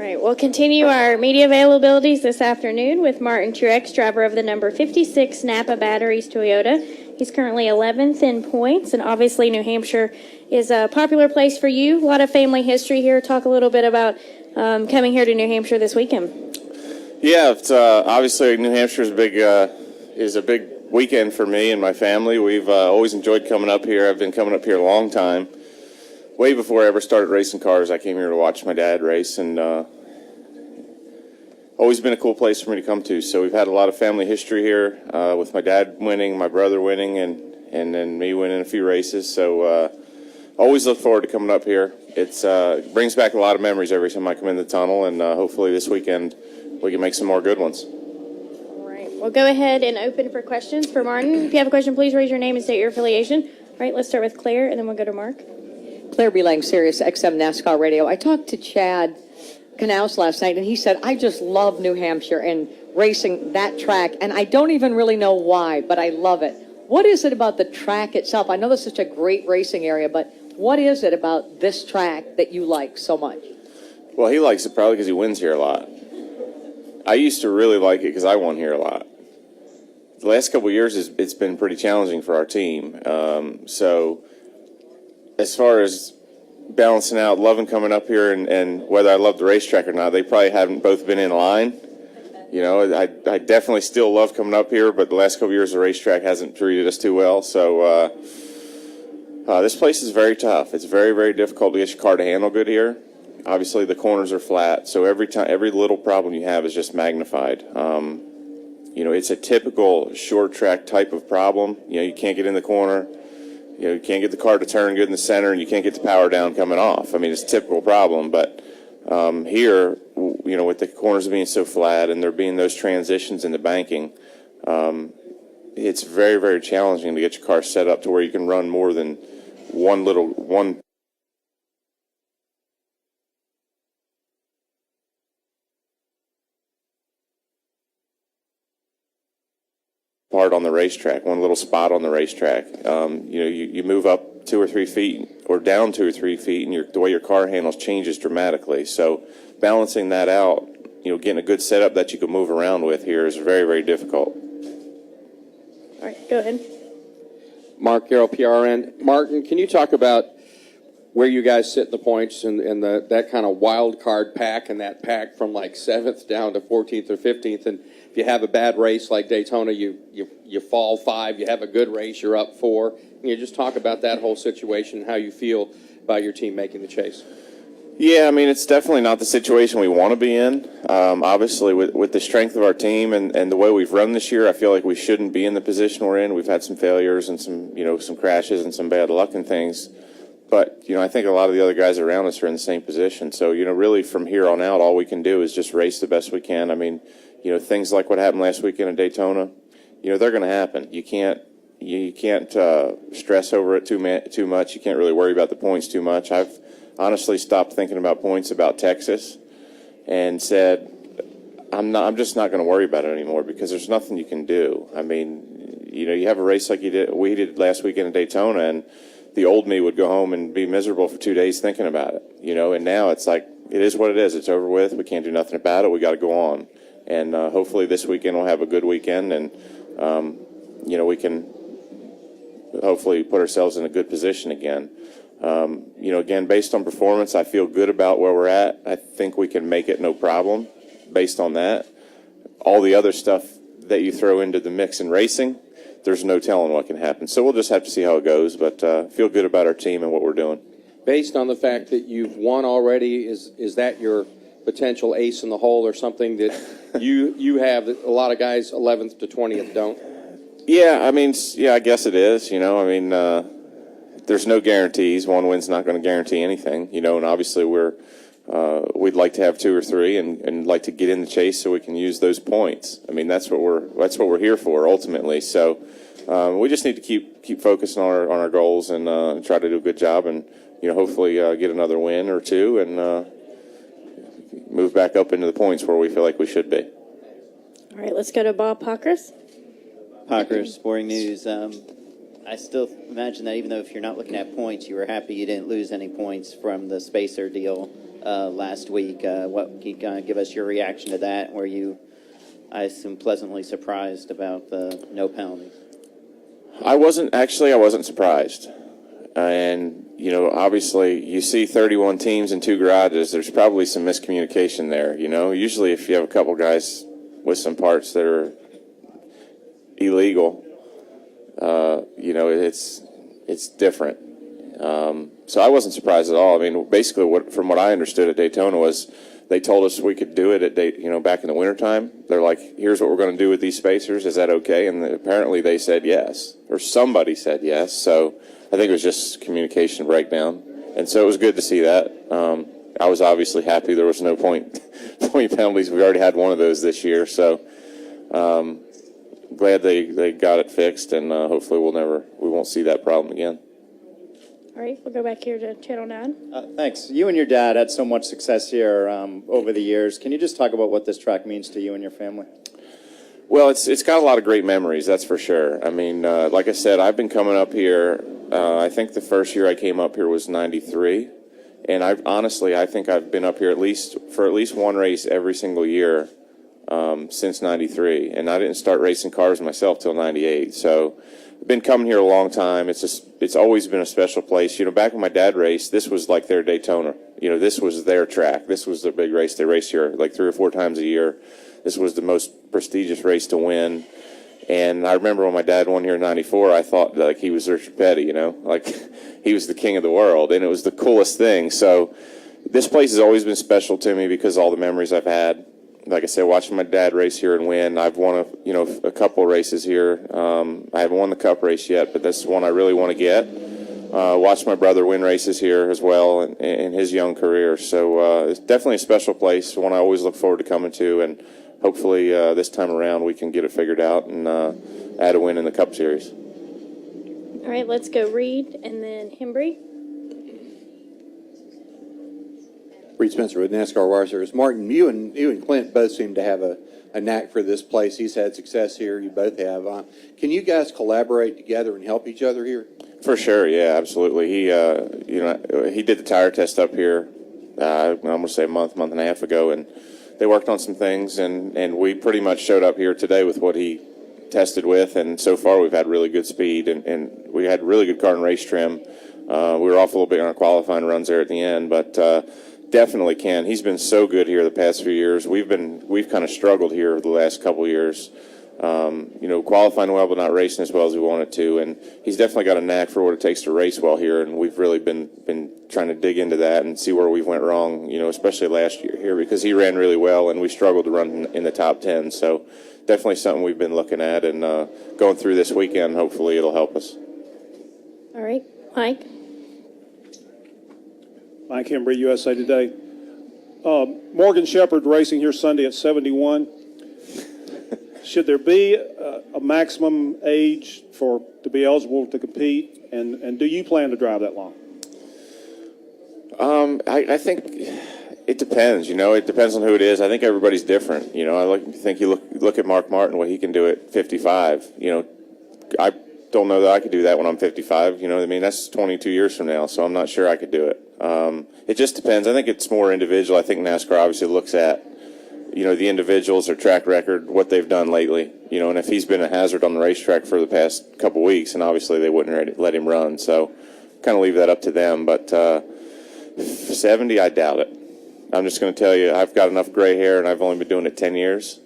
right, we'll continue our media availabilities this afternoon with Martin Truex, driver of the number 56 Napa Batteries Toyota. He's currently 11th in points, and obviously New Hampshire is a popular place for you. A lot of family history here. Talk a little bit about coming here to New Hampshire this weekend. Yeah, it's, obviously New Hampshire is a big weekend for me and my family. We've always enjoyed coming up here. I've been coming up here a long time. Way before I ever started racing cars, I came here to watch my dad race, and always been a cool place for me to come to. So we've had a lot of family history here with my dad winning, my brother winning, and then me winning a few races. So always look forward to coming up here. It brings back a lot of memories every time I come in the tunnel, and hopefully this weekend we can make some more good ones. All right, we'll go ahead and open for questions for Martin. If you have a question, please raise your name and state your affiliation. All right, let's start with Claire, and then we'll go to Mark. Claire Belang, Sirius XM NASCAR Radio. I talked to Chad Knaus last night, and he said, I just love New Hampshire and racing that track, and I don't even really know why, but I love it. What is it about the track itself? I know this is such a great racing area, but what is it about this track that you like so much? Well, he likes it probably because he wins here a lot. I used to really like it because I won here a lot. The last couple of years, it's been pretty challenging for our team. So as far as balancing out loving coming up here and whether I love the racetrack or not, they probably haven't both been in line. You know, I definitely still love coming up here, but the last couple of years the racetrack hasn't treated us too well. So this place is very tough. It's very, very difficult to get your car to handle good here. Obviously the corners are flat, so every little problem you have is just magnified. You know, it's a typical short track type of problem. You know, you can't get in the corner. You know, you can't get the car to turn good in the center, and you can't get the power down coming off. I mean, it's a typical problem, but here, you know, with the corners being so flat and there being those transitions in the banking, it's very, very challenging to get your car set up to where you can run more than one part on the racetrack, one little spot on the racetrack. You know, you move up 2 or 3 feet or down 2 or 3 feet, and the way your car handles changes dramatically. So balancing that out, you know, getting a good setup that you can move around with here is very, very difficult. All right, go ahead. Mark Garrow, PRN. Martin, can you talk about where you guys sit in the points and that kind of wild card pack and that pack from like 7th down to 14th or 15th? And if you have a bad race like Daytona, you fall 5. You have a good race, you're up 4. Can you just talk about that whole situation and how you feel about your team making the chase? Yeah, I mean, it's definitely not the situation we want to be in. Obviously, with the strength of our team and the way we've run this year, I feel like we shouldn't be in the position we're in. We've had some failures and some crashes and some bad luck and things. But, you know, I think a lot of the other guys around us are in the same position. So, you know, really from here on out, all we can do is just race the best we can. I mean, you know, things like what happened last weekend in Daytona, you know, they're going to happen. You can't stress over it too much. You can't really worry about the points too much. I've honestly stopped thinking about points about Texas and said, I'm just not going to worry about it anymore because there's nothing you can do. I mean, you know, you have a race like we did last weekend in Daytona, and the old me would go home and be miserable for 2 days thinking about it, you know, and now it's like, it is what it is. It's over with. We can't do nothing about it. We got to go on. And hopefully this weekend we'll have a good weekend, and, you know, we can hopefully put ourselves in a good position again. You know, again, based on performance, I feel good about where we're at. I think we can make it no problem based on that. All the other stuff that you throw into the mix in racing, there's no telling what can happen. So we'll just have to see how it goes, but feel good about our team and what we're doing. Based on the fact that you've won already, is that your potential ace in the hole or something that you have that a lot of guys 11th to 20th don't? Yeah, I mean, yeah, I guess it is. You know, I mean, there's no guarantees. One win's not going to guarantee anything, you know, and obviously we'd like to have 2 or 3 and like to get in the chase so we can use those points. I mean, that's what we're here for ultimately. So we just need to keep focusing on our goals and try to do a good job and, you know, hopefully get another win or 2 and move back up into the points where we feel like we should be. All right, let's go to Bob Pockers. Pockers, Sporting News. I still imagine that even though if you're not looking at points, you were happy you didn't lose any points from the spacer deal last week. What can you kind of give us your reaction to that? Were you, I assume, pleasantly surprised about the no penalties? I wasn't surprised. And, you know, obviously you see 31 teams in 2 garages. There's probably some miscommunication there, you know. Usually if you have a couple guys with some parts that are illegal, you know, it's different. So I wasn't surprised at all. I mean, basically from what I understood at Daytona was they told us we could do it at back in the wintertime. They're like, here's what we're going to do with these spacers. Is that okay? And apparently they said yes, or somebody said yes. So I think it was just communication breakdown. And so it was good to see that. I was obviously happy there was no point penalties. We already had one of those this year. So glad they got it fixed, and hopefully we won't see that problem again. All right, we'll go back here to Channel 9. Thanks. You and your dad had so much success here over the years. Can you just talk about what this track means to you and your family? Well, it's got a lot of great memories, that's for sure. I mean, like I said, I've been coming up here. I think the first year I came up here was '93, and I think I've been up here for at least one race every single year since '93, and I didn't start racing cars myself till '98. So I've been coming here a long time. It's always been a special place. You know, back when my dad raced, this was like their Daytona. You know, this was their track. This was their big race. They race here like 3 or 4 times a year. This was the most prestigious race to win. And I remember when my dad won here in '94, I thought like he was Richard Petty, you know, like he was the king of the world, and it was the coolest thing. So this place has always been special to me because of all the memories I've had. Like I said, watching my dad race here and win, I've won a couple races here. I haven't won the Cup race yet, but this is one I really want to get. Watched my brother win races here as well in his young career. So it's definitely a special place, one I always look forward to coming to, and hopefully this time around we can get it figured out and add a win in the Cup Series. All right, let's go Reed and then Hembry. Reed Spencer with NASCAR Wire Service. Martin, you and Clint both seem to have a knack for this place. He's had success here. You both have. Can you guys collaborate together and help each other here? For sure, yeah, absolutely. He did the tire test up here. I'm going to say a month and a half ago, and they worked on some things, and we pretty much showed up here today with what he tested with, and so far we've had really good speed, and we had really good car and race trim. We were off a little bit on our qualifying runs there at the end, but definitely Ken. He's been so good here the past few years. We've kind of struggled here the last couple years. Qualifying well but not racing as well as we wanted to, and he's definitely got a knack for what it takes to race well here, and we've really been trying to dig into that and see where we went wrong, especially last year here, because he ran really well and we struggled to run in the top 10. So definitely something we've been looking at, and going through this weekend, hopefully it'll help us. All right, Mike. Mike Hembry, USA Today. Morgan Shepherd racing here Sunday at 71. Should there be a maximum age to be eligible to compete, and do you plan to drive that long? I think it depends. It depends on who it is. I think everybody's different. I think you look at Mark Martin, what he can do at 55. I don't know that I could do that when I'm 55. That's 22 years from now, so I'm not sure I could do it. It just depends. I think it's more individual. I think NASCAR obviously looks at the individuals, their track record, what they've done lately, and if he's been a hazard on the racetrack for the past couple weeks, and obviously they wouldn't let him run. So kind of leave that up to them. But 70, I doubt it. I'm just going to tell you, I've got enough gray hair, and I've only been doing it 10 years.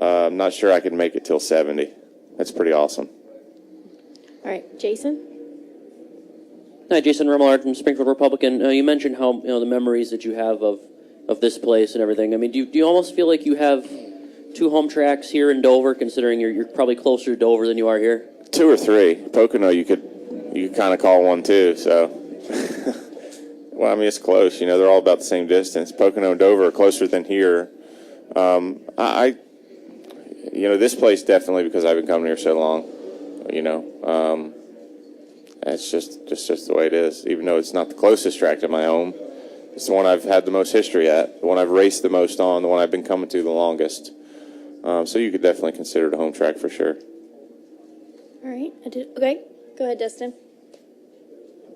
I'm not sure I can make it till 70. That's pretty awesome. All right, Jason. Hi, Jason Remillard from Springfield Republican. You mentioned how the memories that you have of this place and everything. I mean, do you almost feel like you have 2 home tracks here in Dover, considering you're probably closer to Dover than you are here? 2 or 3. Pocono, you could kind of call one too. So, well, I mean, it's close. They're all about the same distance. Pocono and Dover are closer than here. This place definitely, because I've been coming here so long. It's just the way it is. Even though it's not the closest track to my home, it's the one I've had the most history at, the one I've raced the most on, the one I've been coming to the longest. So you could definitely consider it a home track for sure. All right, okay. Go ahead, Dustin.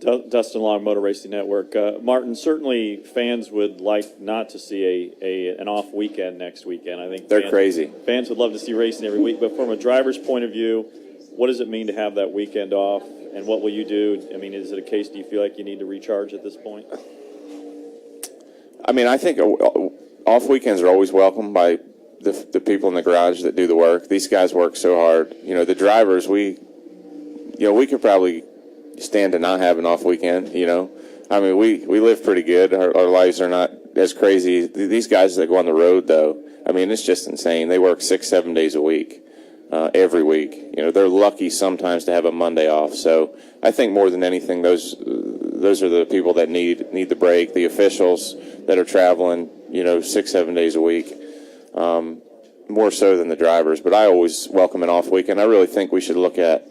Dustin Long, Motor Racing Network. Martin, certainly fans would like not to see an off weekend next weekend. I think They're crazy. Fans would love to see racing every week, but from a driver's point of view, what does it mean to have that weekend off, and what will you do? I mean, is it a case, do you feel like you need to recharge at this point? I mean, I think off weekends are always welcome by the people in the garage that do the work. These guys work so hard. You know, the drivers, we could probably stand to not have an off weekend, you know. I mean, we live pretty good. Our lives are not as crazy. These guys that go on the road, though, I mean, it's just insane. They work 6-7 days a week, every week. You know, they're lucky sometimes to have a Monday off. So I think more than anything, those are the people that need the break, the officials that are traveling, you know, 6-7 days a week, more so than the drivers. But I always welcome an off weekend. I really think we should look at,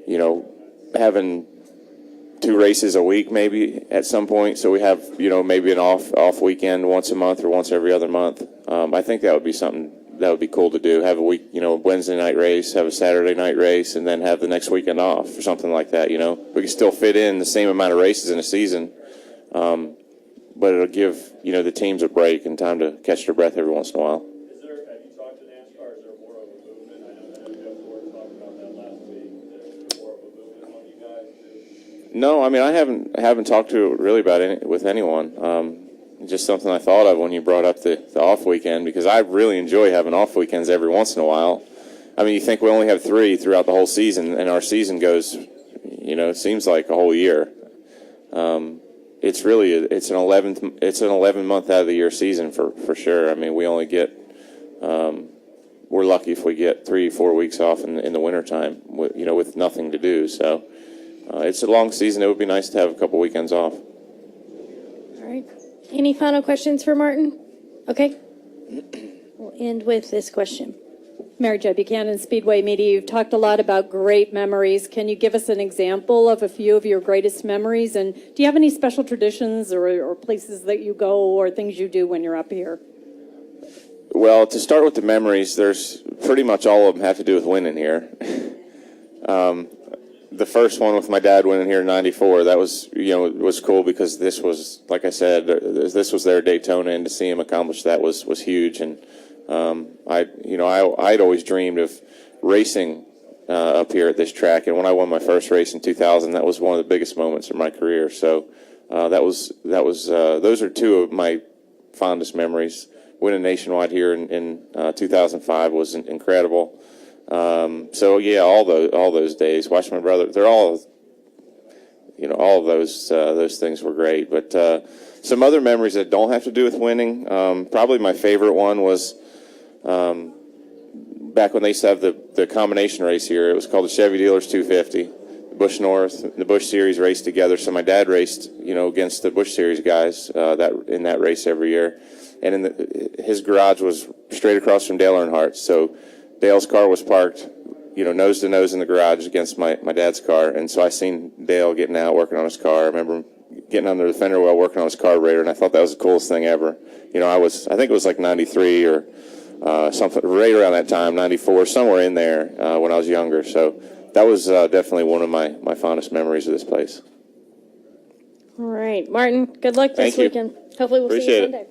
you know, having 2 races a week maybe at some point, so we have, you know, maybe an off weekend once a month or once every other month. I think that would be something that would be cool to do. Have a week, you know, Wednesday night race, have a Saturday night race, and then have the next weekend off or something like that. You know, we can still fit in the same amount of races in a season, but it'll give, you know, the teams a break and time to catch their breath every once in a while. Have you talked to NASCAR? Is there more of a movement? I know that Jeff Ford talked about that last week. Is there more of a movement among you guys? No, I mean, I haven't talked to really about with anyone. Just something I thought of when you brought up the off weekend, because I really enjoy having off weekends every once in a while. I mean, you think we only have 3 throughout the whole season, and our season goes, you know, it seems like a whole year. It's really it's an 11-month out of the year season for sure. I mean, we only get we're lucky if we get 3-4 weeks off in the wintertime, you know, with nothing to do. So it's a long season. It would be nice to have a couple weekends off. All right. Any final questions for Martin? Okay. We'll end with this question. Mary Jo Buchanan, Speedway Media. You've talked a lot about great memories. Can you give us an example of a few of your greatest memories? And do you have any special traditions or places that you go or things you do when you're up here? Well, to start with the memories, there's pretty much all of them have to do with winning here. The first one with my dad winning here in '94, that was, you know, it was cool because this was, like I said, this was their Daytona, and to see him accomplish that was huge. And I'd always dreamed of racing up here at this track, and when I won my first race in 2000, that was one of the biggest moments of my career. So those are 2 of my fondest memories. Winning nationwide here in 2005 was incredible. So yeah, all those days, watching my brother, they're all, you know, all of those things were great. But some other memories that don't have to do with winning, probably my favorite one was back when they used to have the combination race here. It was called the Chevy Dealers 250. The Busch North, the Busch Series raced together. So my dad raced, you know, against the Busch Series guys in that race every year. And his garage was straight across from Dale Earnhardt's. So Dale's car was parked, you know, nose to nose in the garage against my dad's car. And so I seen Dale getting out, working on his car. I remember him getting under the fender well, working on his carburetor, and I thought that was the coolest thing ever. You know, I think it was like 93 or something, right around that time, 94, somewhere in there when I was younger. So that was definitely one of my fondest memories of this place. All right. Martin, good luck this Thank you. weekend. Hopefully we'll see you Appreciate it. Sunday.